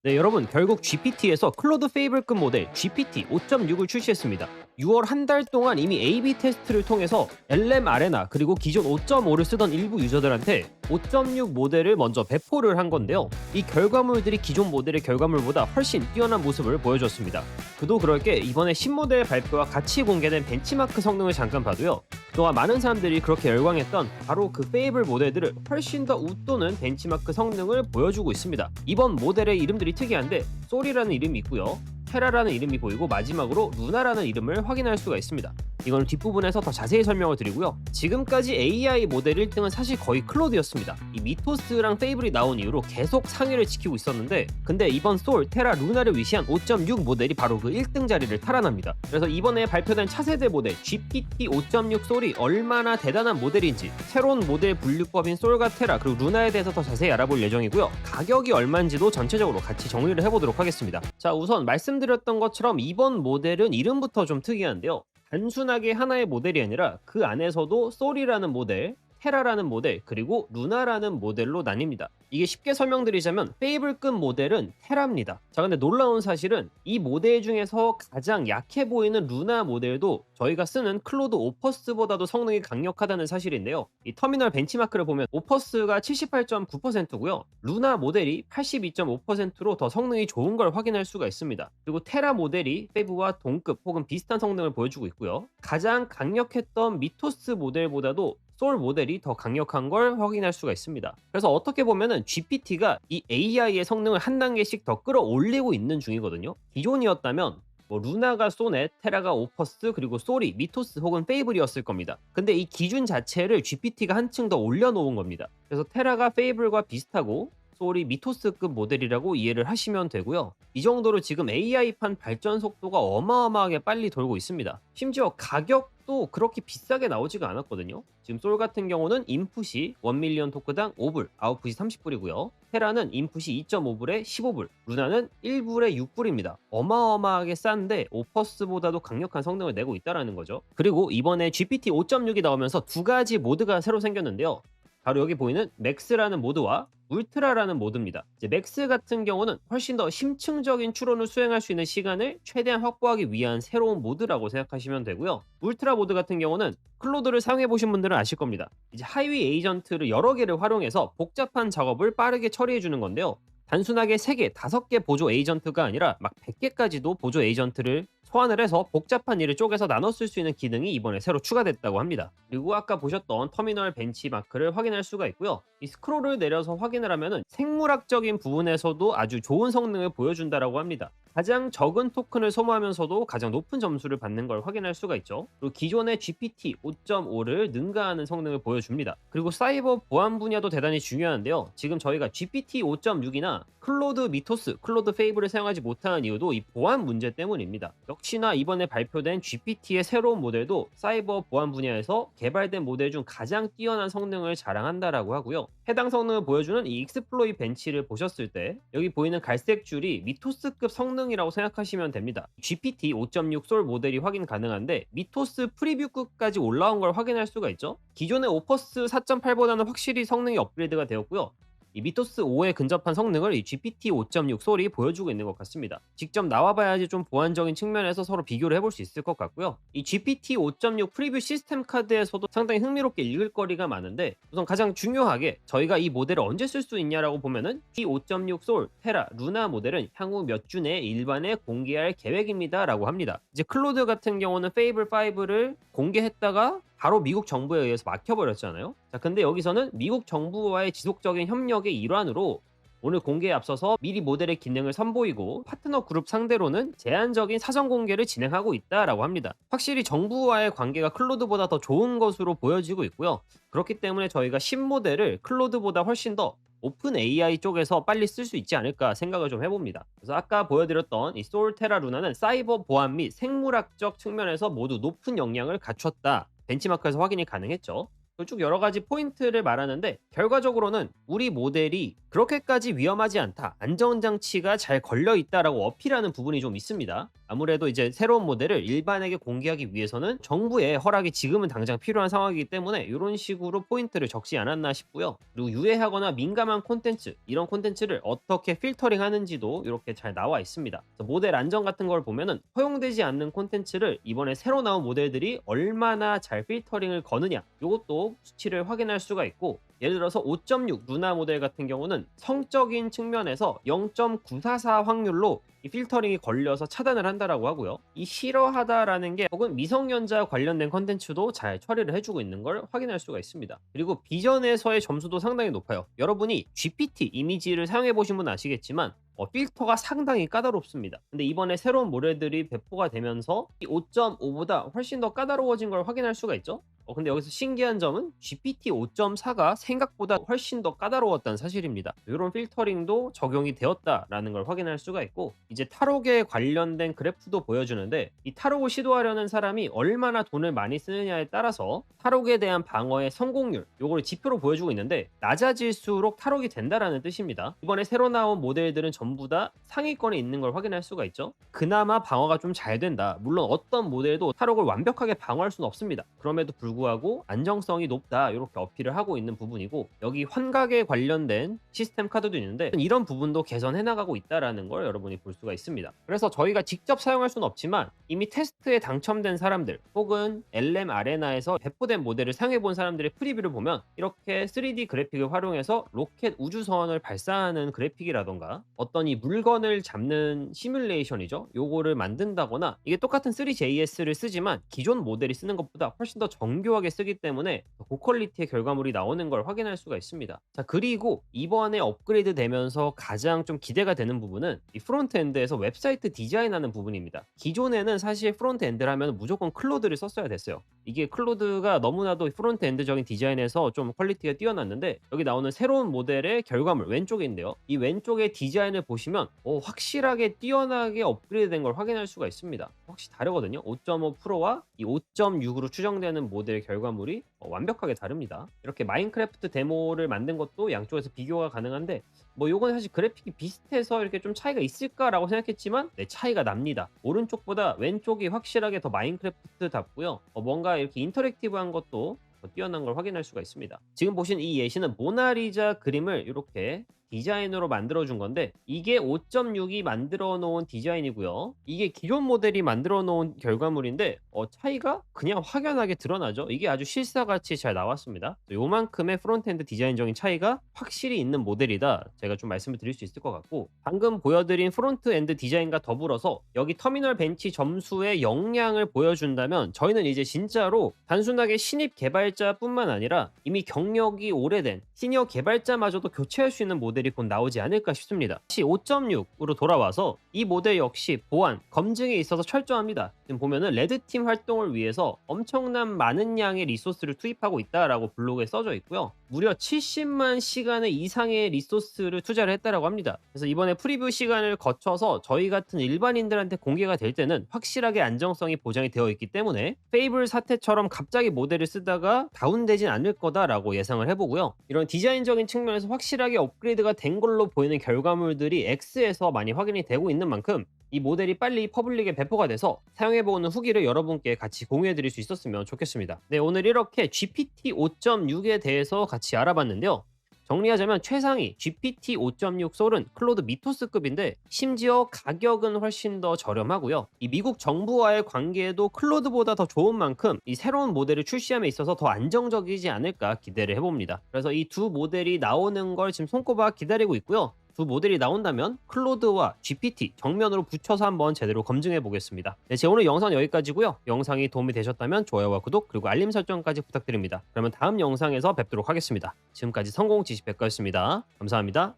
네, 여러분 결국 GPT에서 클로드 페이블급 모델 GPT 5.6을 출시했습니다. 6월 한 달 동안 이미 A/B 테스트를 통해서 LM 아레나 그리고 기존 5.5를 쓰던 일부 유저들한테 5.6 모델을 먼저 배포를 한 건데요. 이 결과물들이 기존 모델의 결과물보다 훨씬 뛰어난 모습을 보여줬습니다. 그도 그럴 게 이번에 신모델 발표와 같이 공개된 벤치마크 성능을 잠깐 봐도요. 그동안 많은 사람들이 그렇게 열광했던 바로 그 페이블 모델들을 훨씬 더 웃도는 벤치마크 성능을 보여주고 있습니다. 이번 모델의 이름들이 특이한데 솔이라는 이름이 있고요. 테라라는 이름이 보이고 마지막으로 루나라는 이름을 확인할 수가 있습니다. 이건 뒷부분에서 더 자세히 설명을 드리고요. 지금까지 AI 모델 1등은 사실 거의 클로드였습니다. 이 미토스랑 페이블이 나온 이후로 계속 상위를 지키고 있었는데 근데 이번 솔, 테라, 루나를 위시한 5.6 모델이 바로 그 1등 자리를 탈환합니다. 그래서 이번에 발표된 차세대 모델 GPT 5.6 솔이 얼마나 대단한 모델인지 새로운 모델 분류법인 솔과 테라 그리고 루나에 대해서 더 자세히 알아볼 예정이고요. 가격이 얼마인지도 전체적으로 같이 정리를 해보도록 하겠습니다. 자, 우선 말씀드렸던 것처럼 이번 모델은 이름부터 좀 특이한데요. 단순하게 하나의 모델이 아니라 그 안에서도 솔이라는 모델, 테라라는 모델, 그리고 루나라는 모델로 나뉩니다. 이게 쉽게 설명드리자면 페이블급 모델은 테라입니다. 자, 근데 놀라운 사실은 이 모델 중에서 가장 약해 보이는 루나 모델도 저희가 쓰는 클로드 오퍼스보다도 성능이 강력하다는 사실인데요. 이 터미널 벤치마크를 보면 오퍼스가 78.9%고요. 루나 모델이 82.5%로 더 성능이 좋은 걸 확인할 수가 있습니다. 그리고 테라 모델이 페이브와 동급 혹은 비슷한 성능을 보여주고 있고요. 가장 강력했던 미토스 모델보다도 솔 모델이 더 강력한 걸 확인할 수가 있습니다. 그래서 어떻게 보면은 GPT가 이 AI의 성능을 한 단계씩 더 끌어올리고 있는 중이거든요. 기존이었다면 뭐 루나가 소넷, 테라가 오퍼스, 그리고 솔이 미토스 혹은 페이블이었을 겁니다. 근데 이 기준 자체를 GPT가 한층 더 올려놓은 겁니다. 그래서 테라가 페이블과 비슷하고 솔이 미토스급 모델이라고 이해를 하시면 되고요. 이 정도로 지금 AI판 발전 속도가 어마어마하게 빨리 돌고 있습니다. 심지어 가격도 그렇게 비싸게 나오지가 않았거든요. 지금 솔 같은 경우는 인풋이 1밀리언 토크당 5불, 아웃풋이 30불이고요. 테라는 인풋이 2.5불에 15불, 루나는 1불에 6불입니다. 어마어마하게 싼데 오퍼스보다도 강력한 성능을 내고 있다는 거죠. 그리고 이번에 GPT 5.6이 나오면서 두 가지 모드가 새로 생겼는데요. 바로 여기 보이는 맥스라는 모드와 울트라라는 모드입니다. 이제 맥스 같은 경우는 훨씬 더 심층적인 추론을 수행할 수 있는 시간을 최대한 확보하기 위한 새로운 모드라고 생각하시면 되고요. 울트라 모드 같은 경우는 클로드를 사용해 보신 분들은 아실 겁니다. 이제 하위 에이전트를 여러 개를 활용해서 복잡한 작업을 빠르게 처리해 주는 건데요. 단순하게 3개, 5개 보조 에이전트가 아니라 막 100개까지도 보조 에이전트를 소환을 해서 복잡한 일을 쪼개서 나눠 쓸 수 있는 기능이 이번에 새로 추가됐다고 합니다. 그리고 아까 보셨던 터미널 벤치마크를 확인할 수가 있고요. 이 스크롤을 내려서 확인을 하면은 생물학적인 부분에서도 아주 좋은 성능을 보여준다라고 합니다. 가장 적은 토큰을 소모하면서도 가장 높은 점수를 받는 걸 확인할 수가 있죠. 그리고 기존의 GPT 5.5를 능가하는 성능을 보여줍니다. 그리고 사이버 보안 분야도 대단히 중요한데요. 지금 저희가 GPT 5.6이나 클로드 미토스, 클로드 페이블을 사용하지 못하는 이유도 이 보안 문제 때문입니다. 역시나 이번에 발표된 GPT의 새로운 모델도 사이버 보안 분야에서 개발된 모델 중 가장 뛰어난 성능을 자랑한다라고 하고요. 해당 성능을 보여주는 이 익스플로이 벤치를 보셨을 때 여기 보이는 갈색 줄이 미토스급 성능이라고 생각하시면 됩니다. GPT 5.6 솔 모델이 확인 가능한데 미토스 프리뷰급까지 올라온 걸 확인할 수가 있죠. 기존의 오퍼스 4.8보다는 확실히 성능이 업그레이드가 되었고요. 이 미토스 5에 근접한 성능을 이 GPT 5.6 솔이 보여주고 있는 것 같습니다. 직접 나와봐야지 좀 보안적인 측면에서 서로 비교를 해볼 수 있을 것 같고요. 이 GPT 5.6 프리뷰 시스템 카드에서도 상당히 흥미롭게 읽을 거리가 많은데 우선 가장 중요하게 저희가 이 모델을 언제 쓸 수 있냐라고 보면은 T5.6 솔, 테라, 루나 모델은 향후 몇 주 내에 일반에 공개할 계획입니다 라고 합니다. 이제 클로드 같은 경우는 페이블 5를 공개했다가 바로 미국 정부에 의해서 막혀버렸잖아요. 자, 근데 여기서는 미국 정부와의 지속적인 협력의 일환으로 오늘 공개에 앞서서 미리 모델의 기능을 선보이고 파트너 그룹 상대로는 제한적인 사전 공개를 진행하고 있다라고 합니다. 확실히 정부와의 관계가 클로드보다 더 좋은 것으로 보여지고 있고요. 그렇기 때문에 저희가 신모델을 클로드보다 훨씬 더 오픈 AI 쪽에서 빨리 쓸 수 있지 않을까 생각을 좀 해봅니다. 그래서 아까 보여드렸던 이 솔테라 루나는 사이버 보안 및 생물학적 측면에서 모두 높은 역량을 갖췄다. 벤치마크에서 확인이 가능했죠. 쭉 여러 가지 포인트를 말하는데 결과적으로는 우리 모델이 그렇게까지 위험하지 않다, 안전장치가 잘 걸려 있다라고 어필하는 부분이 좀 있습니다. 아무래도 이제 새로운 모델을 일반에게 공개하기 위해서는 정부의 허락이 지금은 당장 필요한 상황이기 때문에 이런 식으로 포인트를 적지 않았나 싶고요. 그리고 유해하거나 민감한 콘텐츠, 이런 콘텐츠를 어떻게 필터링 하는지도 이렇게 잘 나와 있습니다. 그래서 모델 안전 같은 걸 보면은 허용되지 않는 콘텐츠를 이번에 새로 나온 모델들이 얼마나 잘 필터링을 거느냐, 이것도 수치를 확인할 수가 있고, 예를 들어서 5.6 루나 모델 같은 경우는 성적인 측면에서 0.944 확률로 이 필터링이 걸려서 차단을 한다라고 하고요. 이 싫어하다라는 게 혹은 미성년자 관련된 컨텐츠도 잘 처리를 해주고 있는 걸 확인할 수가 있습니다. 그리고 비전에서의 점수도 상당히 높아요. 여러분이 GPT 이미지를 사용해 보신 분 아시겠지만 필터가 상당히 까다롭습니다. 근데 이번에 새로운 모델들이 배포가 되면서 이 5.5보다 훨씬 더 까다로워진 걸 확인할 수가 있죠. 근데 여기서 신기한 점은 GPT 5.4가 생각보다 훨씬 더 까다로웠다는 사실입니다. 이런 필터링도 적용이 되었다라는 걸 확인할 수가 있고, 이제 탈옥에 관련된 그래프도 보여주는데 이 탈옥을 시도하려는 사람이 얼마나 돈을 많이 쓰느냐에 따라서 탈옥에 대한 방어의 성공률, 요걸 지표로 보여주고 있는데 낮아질수록 탈옥이 된다라는 뜻입니다. 이번에 새로 나온 모델들은 전부 다 상위권에 있는 걸 확인할 수가 있죠. 그나마 방어가 좀 잘 된다. 물론 어떤 모델도 탈옥을 완벽하게 방어할 수는 없습니다. 그럼에도 불구하고 안정성이 높다, 이렇게 어필을 하고 있는 부분이고, 여기 환각에 관련된 시스템 카드도 있는데 이런 부분도 개선해 나가고 있다라는 걸 여러분이 볼 수가 있습니다. 그래서 저희가 직접 사용할 수는 없지만 이미 테스트에 당첨된 사람들 혹은 LM 아레나에서 배포된 모델을 사용해 본 사람들의 프리뷰를 보면 이렇게 3D 그래픽을 활용해서 로켓 우주선을 발사하는 그래픽이라던가 어떤 이 물건을 잡는 시뮬레이션이죠, 요거를 만든다거나, 이게 똑같은 3JS를 쓰지만 기존 모델이 쓰는 것보다 훨씬 더 정교하게 쓰기 때문에 고퀄리티의 결과물이 나오는 걸 확인할 수가 있습니다. 자, 그리고 이번에 업그레이드 되면서 가장 좀 기대가 되는 부분은 이 프론트엔드에서 웹사이트 디자인하는 부분입니다. 기존에는 사실 프론트엔드를 하면 무조건 클로드를 썼어야 됐어요. 이게 클로드가 너무나도 프론트엔드적인 디자인에서 좀 퀄리티가 뛰어났는데, 여기 나오는 새로운 모델의 결과물 왼쪽인데요, 이 왼쪽의 디자인을 보시면 확실하게 뛰어나게 업그레이드 된 걸 확인할 수가 있습니다. 확실히 다르거든요. 5.5 프로와 이 5.6으로 추정되는 모델의 결과물이 완벽하게 다릅니다. 이렇게 마인크래프트 데모를 만든 것도 양쪽에서 비교가 가능한데 요건 사실 그래픽이 비슷해서 이렇게 좀 차이가 있을까라고 생각했지만 네, 차이가 납니다. 오른쪽보다 왼쪽이 확실하게 더 마인크래프트답고요. 뭔가 이렇게 인터랙티브한 것도 더 뛰어난 걸 확인할 수가 있습니다. 지금 보신 이 예시는 모나리자 그림을 이렇게 디자인으로 만들어준 건데 이게 5.6이 만들어 놓은 디자인이고요. 이게 기존 모델이 만들어 놓은 결과물인데 차이가 그냥 확연하게 드러나죠. 이게 아주 실사같이 잘 나왔습니다. 요만큼의 프론트엔드 디자인적인 차이가 확실히 있는 모델이다, 제가 좀 말씀을 드릴 수 있을 것 같고, 방금 보여드린 프론트엔드 디자인과 더불어서 여기 터미널 벤치 점수의 역량을 보여준다면 저희는 이제 진짜로 단순하게 신입 개발자뿐만 아니라 이미 경력이 오래된 시니어 개발자마저도 교체할 수 있는 모델이 곧 나오지 않을까 싶습니다. 다시 5.6으로 돌아와서 이 모델 역시 보안, 검증에 있어서 철저합니다. 지금 보면은 레드팀 활동을 위해서 엄청난 많은 양의 리소스를 투입하고 있다라고 블로그에 써져 있고요. 무려 70만 시간의 이상의 리소스를 투자를 했다라고 합니다. 그래서 이번에 프리뷰 시간을 거쳐서 저희 같은 일반인들한테 공개가 될 때는 확실하게 안정성이 보장이 되어 있기 때문에 페이블 사태처럼 갑자기 모델을 쓰다가 다운되진 않을 거다라고 예상을 해보고요. 이런 디자인적인 측면에서 확실하게 업그레이드가 된 걸로 보이는 결과물들이 X에서 많이 확인이 되고 있는 만큼 이 모델이 빨리 퍼블릭에 배포가 돼서 사용해보는 후기를 여러분께 같이 공유해드릴 수 있었으면 좋겠습니다. 네, 오늘 이렇게 GPT 5.6에 대해서 같이 알아봤는데요. 정리하자면 최상위 GPT 5.6 솔은 클로드 미토스급인데 심지어 가격은 훨씬 더 저렴하고요. 이 미국 정부와의 관계도 클로드보다 더 좋은 만큼 이 새로운 모델을 출시함에 있어서 더 안정적이지 않을까 기대를 해봅니다. 그래서 이 두 모델이 나오는 걸 지금 손꼽아 기다리고 있고요. 두 모델이 나온다면 클로드와 GPT 정면으로 붙여서 한번 제대로 검증해 보겠습니다. 네, 제 오늘 영상은 여기까지고요. 영상이 도움이 되셨다면 좋아요와 구독 그리고 알림 설정까지 부탁드립니다. 그러면 다음 영상에서 뵙도록 하겠습니다. 지금까지 성공지식백과였습니다. 감사합니다.